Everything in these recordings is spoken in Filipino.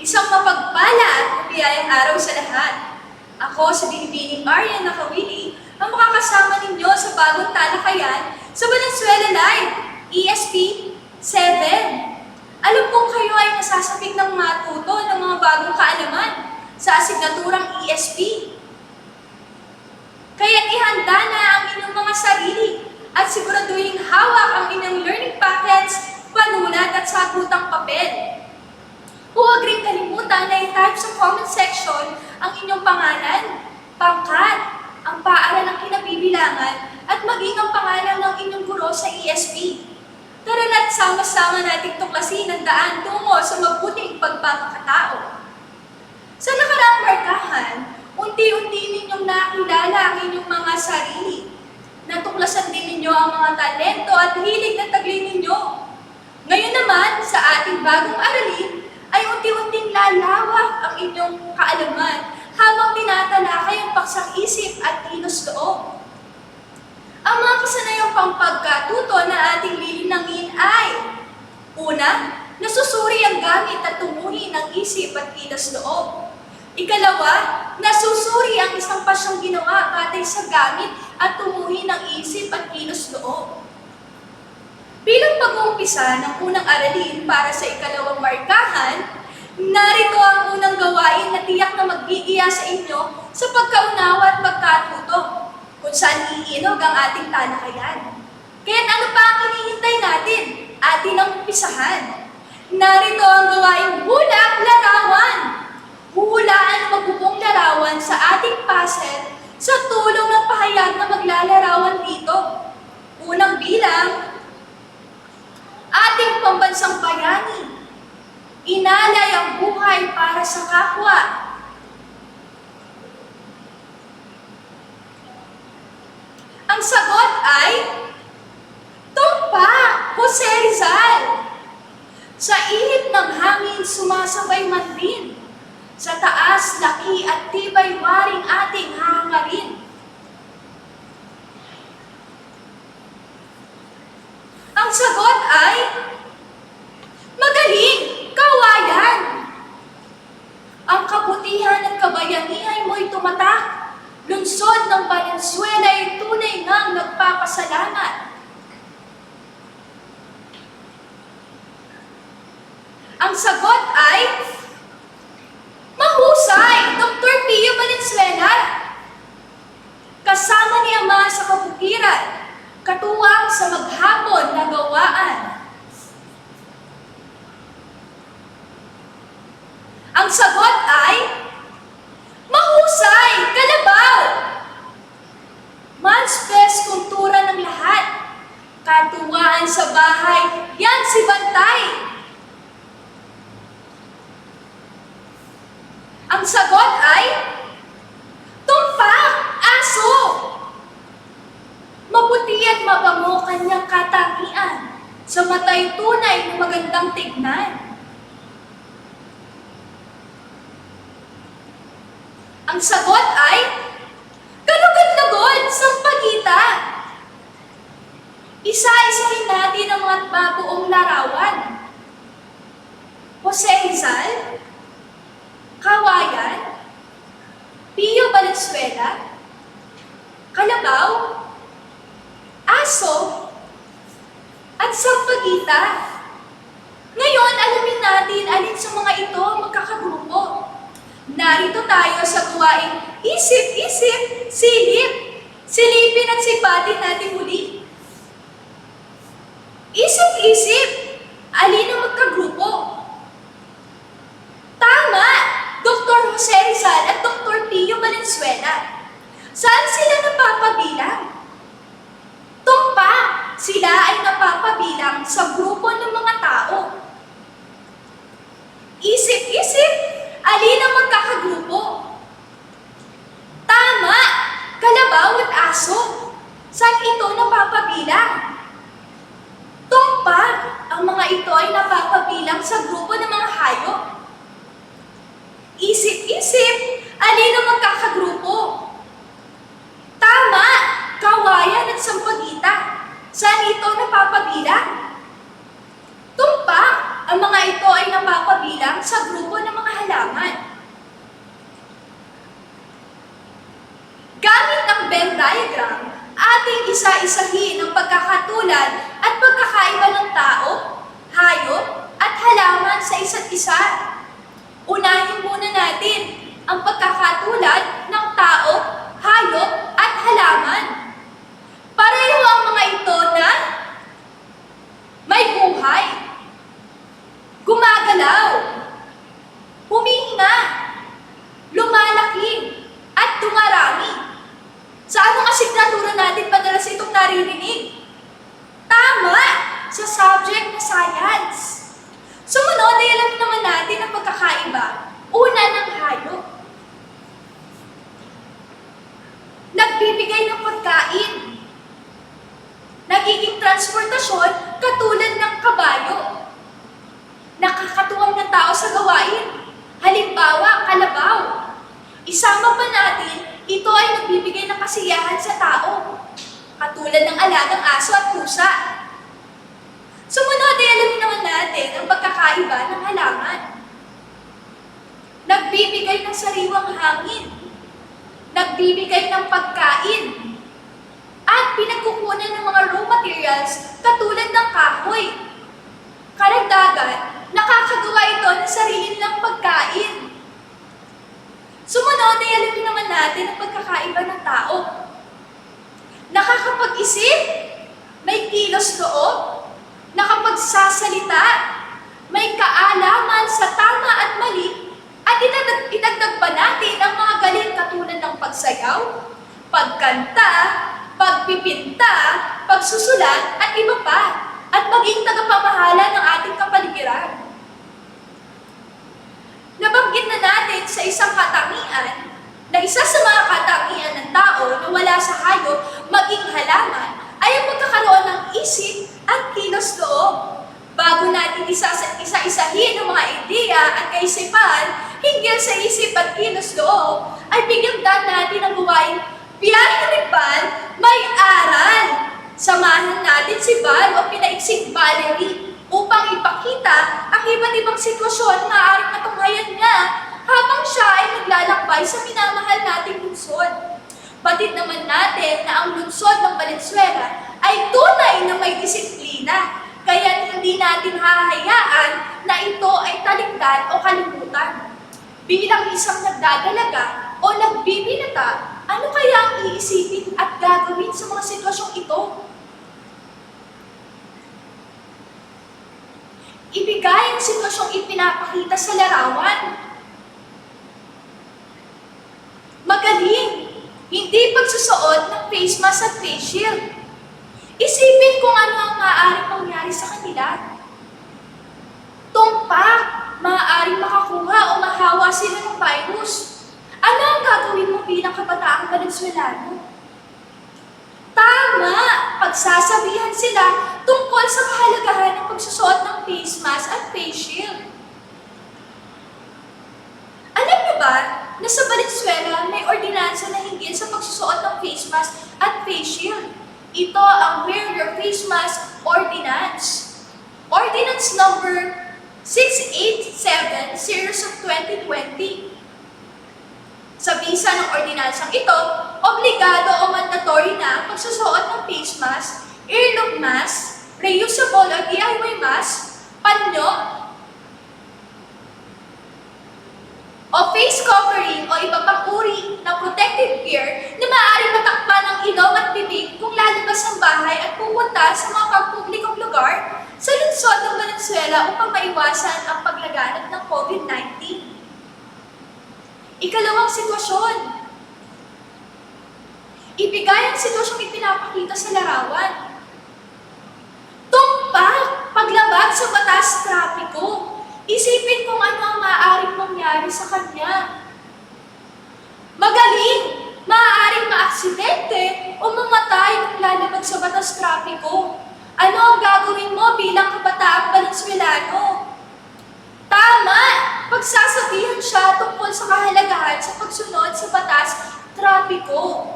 Isang mapagpala at mabiyayang araw sa lahat. Ako sa Binibining Aryan Nakawili ang makakasama ninyo sa bagong talakayan sa Valenzuela Live, ESP 7. Alam kong kayo ay nasasabik ng matuto ng mga bagong kaalaman sa asignaturang ESP. Kaya't ihanda na ang inyong mga sarili at siguraduhin hawak ang inyong learning packets, panulat at sagutang papel. Huwag rin kalimutan na i-type sa comment section ang inyong pangalan, pangkat, ang paaralan ng kinabibilangan at maging ang pangalan ng inyong guro sa ESP. Tara na't sama-sama nating tuklasin ang daan tungo sa mabuting pagpapakatao. Sa nakaraang markahan, unti-unti ninyong nakilala ang inyong mga sarili. Natuklasan din ninyo ang mga talento at hilig na taglay ninyo. Ngayon naman, sa ating bagong aralin, ay unti-unting lalawak ang inyong kaalaman habang tinatalakay ang paksang isip at kilos loob. Ang mga kasanayang pampagkatuto na ating lilinangin ay: una, nasusuri ang gamit at tumuhi ng isip at kilos loob. Ikalawa, nasusuri ang isang pasyong ginawa batay sa gamit at tumuhi ng isip at kilos loob. Bilang pag-uumpisa ng unang aralin para sa ikalawang markahan, narito ang unang gawain na tiyak na maggigiya sa inyo sa pagkaunawa at pagkatuto, kung saan iinog ang ating talakayan. Kaya't ano pa ang hinihintay natin? Atin ang umpisahan. Narito ang gawaing hula-larawan. Huhulaan ang magbubong larawan sa ating puzzle sa tulong ng pahayag na maglalarawan dito. Unang bilang, ating pambansang bayani. Inalay ang buhay para sa kapwa. Ang sagot ay Tumpa, Jose Rizal. Sa ihip ng hangin sumasabay man din. Sa taas, laki at tibay waring ating hahangarin. Ang sagot ay magaling, kawayan. Ang kabutihan at kabayanihan mo'y tumatak. Lungsod ng Valenzuela ay tunay ngang nagpapasalamat. Ang sagot ay mahusay, Dr. Pio Valenzuela. Kasama ni Ama sa kabukiran, katuwang sa maghapon na gawaan. Ang sagot ay mahusay, Kalabaw. Manspes kuntura ng lahat, katuwaan sa bahay, yan si Bantay. Ang sagot ay Tumpak, Aso. Mabuti at mabango kanyang katangian, sa mata'y tunay na magandang tignan. Ang sagot ay kalugod-lugod, Sampaguita. Isa-isahin natin ang mga babuong larawan. Jose Rizal, Kawayan, Pio Valenzuela, Kalabaw, Aso, at Sampaguita. Ngayon, alamin natin alin sa mga ito magkakagrupo. Narito tayo sa gawaing isip-isip, silip. Silipin at sipatin natin muli. Isip-isip, alin ang magkagrupo? Tama! Dr. Jose Rizal at Dr. Pio Valenzuela. Saan sila napapabilang? Tumpa, sila ay napapabilang sa grupo ng mga tao. Isip-isip, alin ang magkakagrupo? Tama! Kalabaw at aso. Saan ito napapabilang? Tumpa, ang mga ito ay napapabilang sa grupo ng mga hayop. Isip-isip, alin ang magkakagrupo? Tama! Kawayan at Sampaguita. Saan ito napapabilang? Tumpa, ang mga ito ay napapabilang sa grupo ng mga diagram, ating isa-isahin ang pagkakatulad at pagkakaiba ng tao, hayop, at halaman sa isa't isa. Unahin muna natin ang pagkakatulad ng tao, hayop, at halaman. Pareho ang mga ito na may buhay, gumagalaw, humihinga, lumalaki, at dumarami. Sa anong asignatura natin madalas itong naririnig? Tama! Sa subject na science. Sumunod ay alam naman natin ang pagkakaiba. Una ng hayop. Nagbibigay ng pagkain. Nagiging transportasyon katulad ng kabayo. Nakakatuwang ng tao sa gawain. Halimbawa, kalabaw. Isama pa natin, ito ay nagbibigay ng kasiyahan sa tao. Katulad ng alagang aso at pusa. Sumunod ay alamin naman natin ang pagkakaiba ng halaman. Nagbibigay ng sariwang hangin. Nagbibigay ng pagkain. At pinagkukunan ng mga raw materials katulad ng kahoy. Karagdagan, nakakagawa ito ng sarili nilang pagkain. Sumunod ay alamin naman natin ang pagkakaiba ng tao. Nakakapag-isip, may kilos loob, nakapagsasalita, may kaalaman sa tama at mali, at idagdag pa natin ang mga galing katulad ng pagsayaw, pagkanta, pagpipinta, pagsusulat, at iba pa, at maging tagapamahala ng ating kapaligiran. Nabanggit na natin sa isang katangian na isa sa mga katangian ng tao na wala sa hayop maging halaman ay ang pagkakaroon ng isip at kilos loob. Bago natin isa-isahin ang mga ideya at kaisipan hinggil sa isip at kilos loob, ay bigyan natin ang gawain Biyahe ni Val, may aral. Samahan natin si Val o pinaiksing Valerie upang ipakita ang iba't ibang sitwasyon na maaaring matunghayan niya habang siya ay naglalakbay sa minamahal nating lungsod. Batid naman natin na ang lungsod ng Valenzuela ay tunay na may disiplina, kaya hindi natin hahayaan na ito ay talikdan o kalimutan. Bilang isang nagdadalaga o nagbibinata, ano kaya ang iisipin at gagawin sa mga sitwasyong ito? Ibigay ang sitwasyong ipinapakita sa larawan. Magaling, hindi pagsusuot ng face mask at face shield. Isipin kung ano ang maaaring mangyari sa kanila. Tumpak, maaaring makakuha o mahawa sila ng virus. Ano ang gagawin mo bilang kabataang Valenzuelano? Tama! Pagsasabihan sila tungkol sa kahalagahan ng pagsusuot ng face mask at face shield. Alam niyo ba na sa Valenzuela may ordinansa na hinggil sa pagsusuot ng face mask at face shield? Ito ang Wear Your Face Mask Ordinance. Ordinance number 687, series of 2020. Sa bisa ng ordinansang ito, obligado o mandatory na ang pagsusuot ng face mask, earlobe mask, reusable o DIY mask, panyo, o face covering o iba pang uri ng protective gear na maaaring matakpan ang ilong at bibig kung lalabas ang bahay at pupunta sa mga pampublikong lugar sa lungsod ng Valenzuela upang maiwasan ang paglaganap ng COVID-19. Ikalawang sitwasyon. Ibigay ang sitwasyong ipinapakita sa larawan. Tumpak, paglabag sa batas trapiko. Isipin kung ano ang maaaring mangyari sa kanya. Magaling, maaaring maaksidente o mamatay kung lalabag sa batas trapiko. Ano ang gagawin mo bilang kabataang Valenzuelano? Tama! Pagsasabihan siya tungkol sa kahalagahan sa pagsunod sa batas trapiko.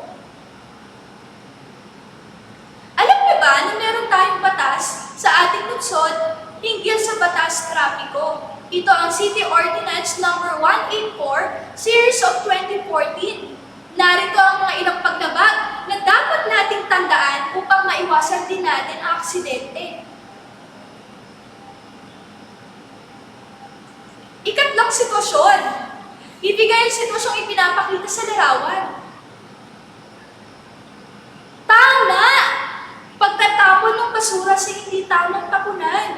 Alam niyo ba na meron tayong batas sa ating lungsod hinggil sa batas trapiko? Ito ang City Ordinance number 184, series of 2014. Narito ang mga ilang paglabag na dapat nating tandaan upang maiwasan din natin ang aksidente. Ikatlong sitwasyon. Ibigay ang sitwasyong ipinapakita sa larawan. Tama! Pagtatapon ng basura sa hindi tamang tapunan.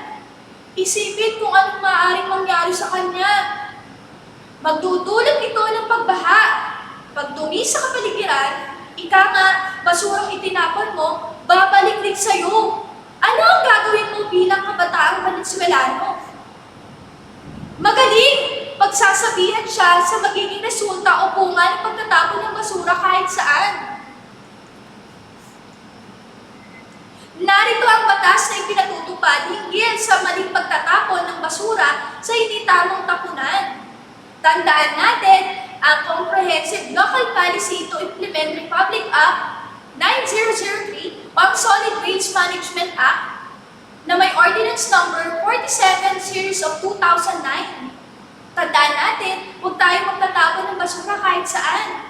Isipin kung anong maaaring mangyari sa kanya. Magdudulot ito ng pagbaha. Pagdumi sa kapaligiran, ika nga, basurang itinapon mo, babalik din sa'yo. Ano ang gagawin mo bilang kabataang Venezuelano? Magaling! Pagsasabihan siya sa magiging resulta o bunga ng pagtatapon ng basura kahit saan. Narito ang batas na ipinatutupad hinggil sa maling pagtatapon ng basura sa hindi tamang tapunan. Tandaan natin ang Comprehensive Local Policy to Implement Republic Act 9003 o ang Solid Waste Management Act na may Ordinance Number 47 Series of 2009. Tandaan natin, huwag tayo magtatapon ng basura kahit saan.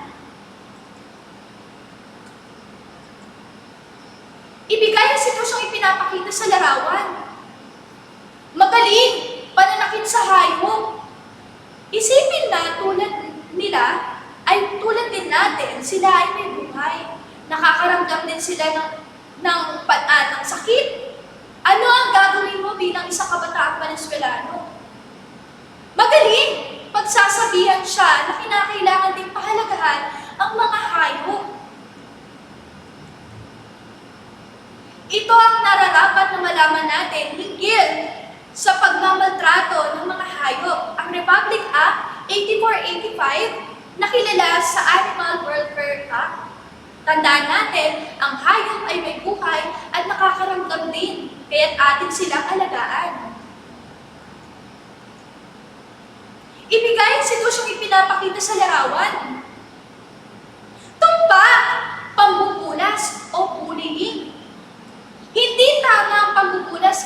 Ibigay ang sitwasyong ipinapakita sa larawan. Magaling! Pananakit sa hayop. Isipin na tulad nila, ay tulad din natin, sila ay may buhay. Nakakaramdam din sila ng sakit. Ano ang gagawin mo bilang isang kabataang Venezuelano? Magaling! Pagsasabihan siya na kinakailangan ding pahalagahan ang mga hayop. Ito ang nararapat na malaman natin hinggil sa pagmamaltrato ng mga hayop. Ang Republic Act 8485 na kilala sa Animal Welfare Act. Tandaan natin, ang hayop ay may buhay at nakakaramdam din, kaya't atin silang alagaan. Ibigay ang sitwasyong ipinapakita sa larawan. Tumpak, pambubulas o bullying. Hindi tama ang pambubulas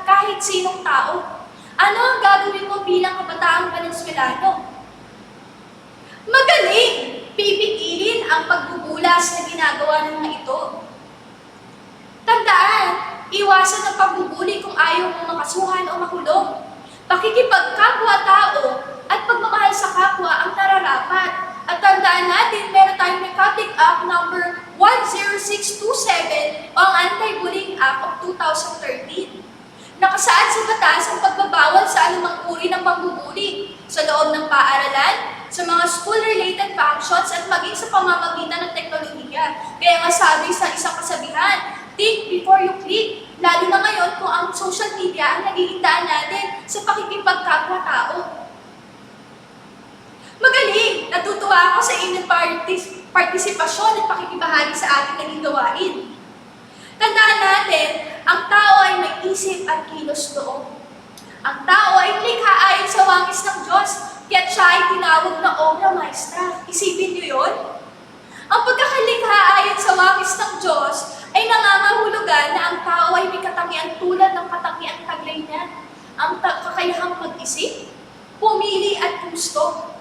kahit sinong tao. Ano ang gagawin mo bilang kabataang Venezuelano? Magaling! Pipigilin ang pagbubulas na ginagawa ng mga ito. Tandaan, iwasan ang pagbubuli kung ayaw mong makasuhan o makulong. Pakikipagkapwa-tao at pagmamahal sa kapwa ang nararapat. At tandaan natin, meron tayong Republic Act number 10627 o ang Anti-Bullying Act of 2013. Nakasaad sa batas ang pagbabawal sa anumang uri ng pambubuli sa loob ng paaralan, sa mga school-related functions at maging sa pamamagitan ng teknolohiya. Kaya nga sabi sa isang kasabihan, think before you click. Lalo na ngayon kung ang social media ang nagiging daan natin sa pakikipagkapwa-tao. Magaling! Natutuwa ako sa inyong partisipasyon at pakikibahagi sa ating naging gawain. Tandaan natin, ang tao ay may isip at kilos loob. Ang tao ay likha ayon sa wangis ng Diyos, kaya't siya ay tinawag na obra maestra. Isipin niyo yun? Ang pagkakalikha ayon sa wangis ng Diyos ay nangangahulugan na ang tao ay may katangian tulad ng katangiang taglay niya. Ang kakayahang mag-isip, pumili at gusto.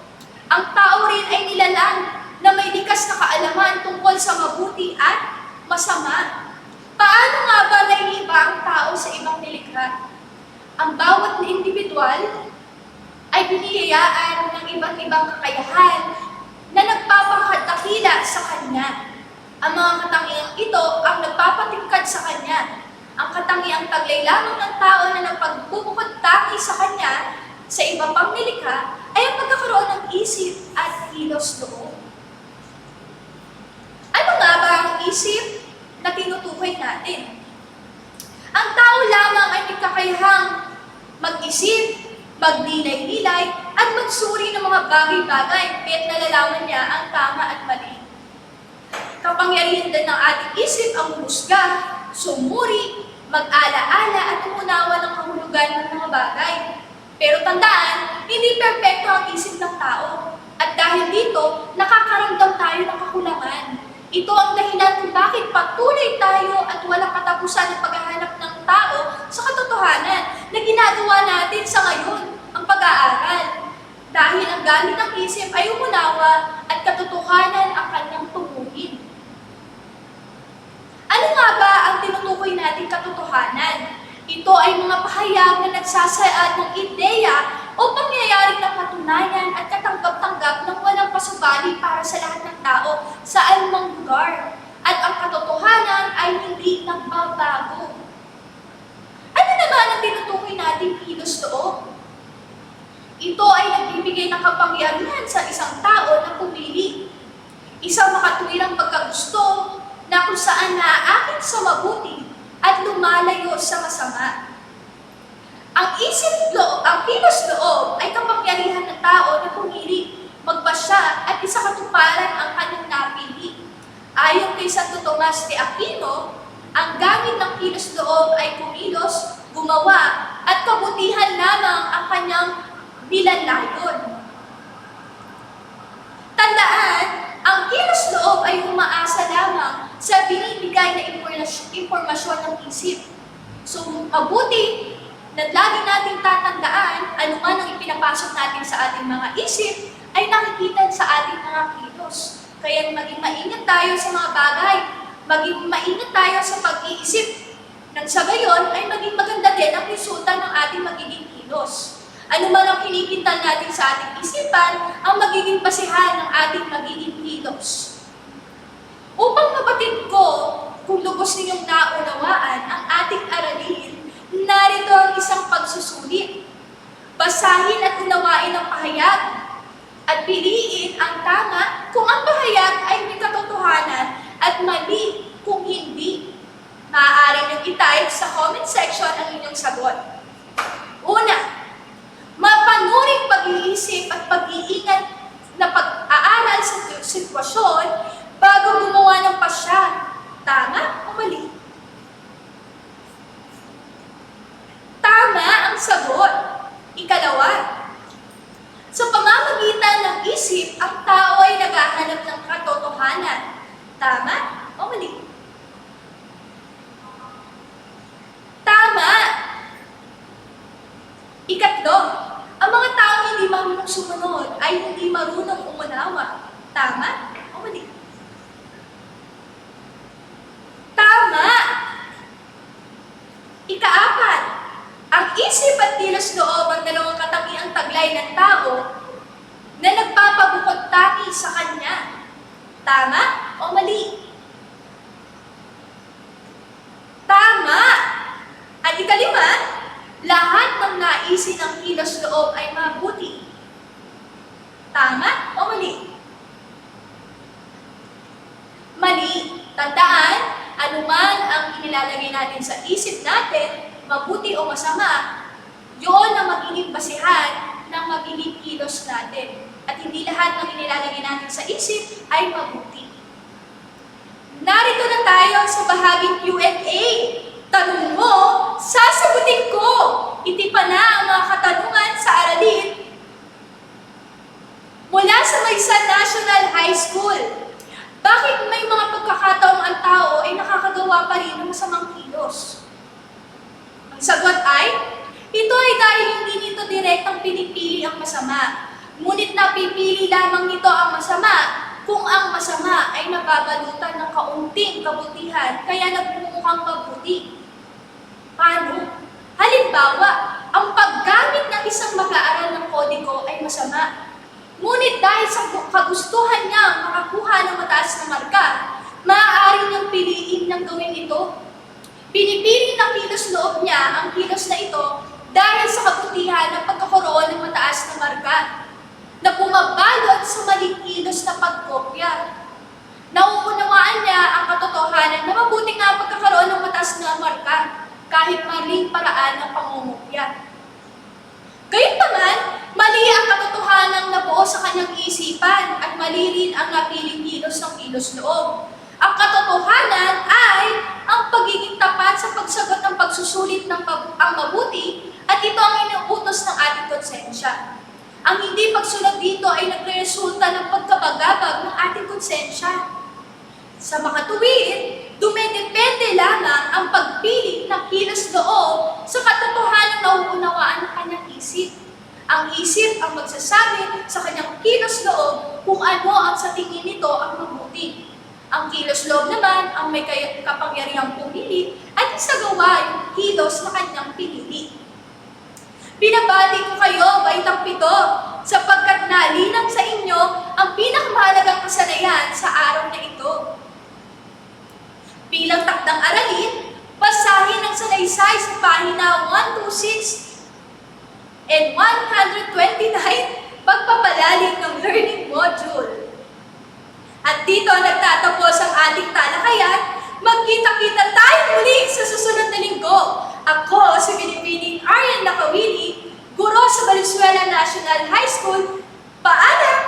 Ang tao rin ay nilalang na may likas na kaalaman tungkol sa mabuti at masama. Paano nga ba naiiba ang tao sa ibang nilikha? Ang bawat individual ay biniyayaan ng iba't ibang kakayahan na nagpapakadakila sa kanya. Ang mga katangiang ito ang nagpapatingkad sa kanya. Ang katangiang taglay lamang ng tao na nagpagbubukod tangi sa kanya sa iba pang nilikha ay ang pagkakaroon ng isip at kilos loob. Ano nga ba ang isip na tinutukoy natin? Ang tao lamang ay may kakayahang mag-isip, magdilay-nilay, at magsuri ng mga bagay-bagay kaya't nalalaman niya ang tama at mali. Kapangyarihan din ng ating isip ang humusga, sumuri, mag-ala-ala at umunawa ng kahulugan ng mga bagay. Pero tandaan, hindi perpekto ang isip ng tao. At dahil dito, nakakaramdam tayo ng kakulangan. Ito ang dahilan kung bakit patuloy tayo at walang katapusan ng paghahanap ng tao sa katotohanan na ginagawa natin sa ngayon, ang pag-aaral. Dahil ang gamit ng isip ay umunawa at katotohanan ang kanyang tunguhin. siguraduhin natin katotohanan. Ito ay mga pahayag na nagsasaad ng ideya o pangyayaring napatunayan at katanggap-tanggap ng walang pasubali para sa lahat ng tao sa anumang lugar. At ang katotohanan ay hindi nagbabago. Ano naman ang tinutukoy nating kilos loob? Ito ay nagbibigay ng kapangyarihan sa isang tao na pumili. Isang makatuwirang pagkagusto na kung saan naaakit sa mabuti at lumalayo sa masama. Ang kilos loob ay kapangyarihan ng tao na pumili, magpasya at isakatuparan ang kanyang napili. Ayon kay Santo Tomas de Aquino, ang gamit ng kilos loob ay kumilos, gumawa, at kabutihan lamang ang kanyang nilalayon. Tandaan, ang kilos loob ay umaasa lamang sa binibigay na impormasyon ng isip. So, mabuti na lagi nating tatandaan ano man ang ipinapasok natin sa ating mga isip ay nakikita sa ating mga kilos. Kaya maging maingat tayo sa mga bagay, maging maingat tayo sa pag-iisip. Nang sa gayon ay maging maganda din ang resulta ng ating magiging kilos. Ano man ang kinipintal natin sa ating isipan, ang magiging basihan ng ating magiging kilos. Upang mabatid ko kung lubos ninyong naunawaan ang ating aralin, narito ang isang pagsusulit. Basahin at unawain ang pahayag at piliin ang tama kung ang pahayag ay may katotohanan at mali kung hindi. Maaari niyong i-type sa comment section ang inyong sagot. Una, mapanuring pag-iisip at pag-iingat na pag-aaral sa sitwasyon bago gumawa ng pasya. Tama o mali? Tama ang sagot. Ikalawa, sa pamamagitan ng isip, ang tao ay naghahanap ng katotohanan. Tama o mali? Tama! Ikatlo, ang mga taong hindi marunong sumunod ay hindi marunong umunawa. Tama o mali? Tama! Ikaapat, ang isip at kilos loob ang dalawang katabiang taglay ng tao na nagpapabukod tangi sa kanya. Tama o mali? Tama! At ikalima, lahat ng naisin ng kilos loob ay mabuti. Tama o mali? Mali. Tandaan, anuman ang inilalagay natin sa isip natin, mabuti o masama, yun ang magiging basihan ng magiging kilos natin. At hindi lahat ng inilalagay natin sa isip ay mabuti. Narito na tayo sa bahaging Q&A. Tanong mo, sasagutin ko. Itipan na ang mga katanungan sa aralin mula sa Maysan National High School. Bakit may mga pagkakataong ang tao ay nakakagawa pa rin ng masamang kilos? Ang sagot ay, ito ay dahil hindi nito direktang pinipili ang masama, ngunit napipili lamang nito ang masama kung ang masama ay nababalutan ng kaunting kabutihan, kaya nagmumukhang mabuti. Paano? Halimbawa, ang paggamit ng isang mag-aaral ng kodigo ay masama. Ngunit dahil sa kagustuhan niya makakuha ng mataas na marka, maaari niyang piliin ng gawin ito. Pinipili ng kilos loob niya ang kilos na ito dahil sa kabutihan ng pagkakaroon ng mataas na marka, na pumabalot sa maling kilos na pagkopya. Nauunawaan niya ang katotohanan na mabuti nga ang pagkakaroon ng mataas na marka kahit maling paraan ng pangungopya. Gayunpaman, mali ang katotohanan na buo sa kanyang isipan at mali rin ang napiling kilos ng kilos loob. Ang katotohanan ay ang pagiging tapat sa pagsagot ng pagsusulit ng ang mabuti at ito ang inuutos ng ating konsensya. Ang hindi pagsulat dito ay nagresulta ng pagkabagabag ng ating konsensya. Sa makatuwid, dumedepende lamang ang pagpili ng kilos loob sa katotohanan na uuunawaan ng kanyang isip. Ang isip ang magsasabi sa kanyang kilos loob kung ano ang sa tingin nito ang mabuti. Ang kilos loob naman ang may kapangyarihang pumili at isagawa yung kilos na kanyang pinili. Binabati ko kayo, baitang pito, sapagkat nalinang sa inyo ang pinakamahalagang kasanayan sa araw na ito. Bilang takdang aralin, basahin ang salaysay sa pahina 126 and 129, pagpapalalim ng learning module. At dito nagtatapos ang ating talakayan. Magkita-kita tayo muli sa susunod na linggo. Ako si Binibining Arian Nakawili, guro sa Valenzuela National High School. Paalam!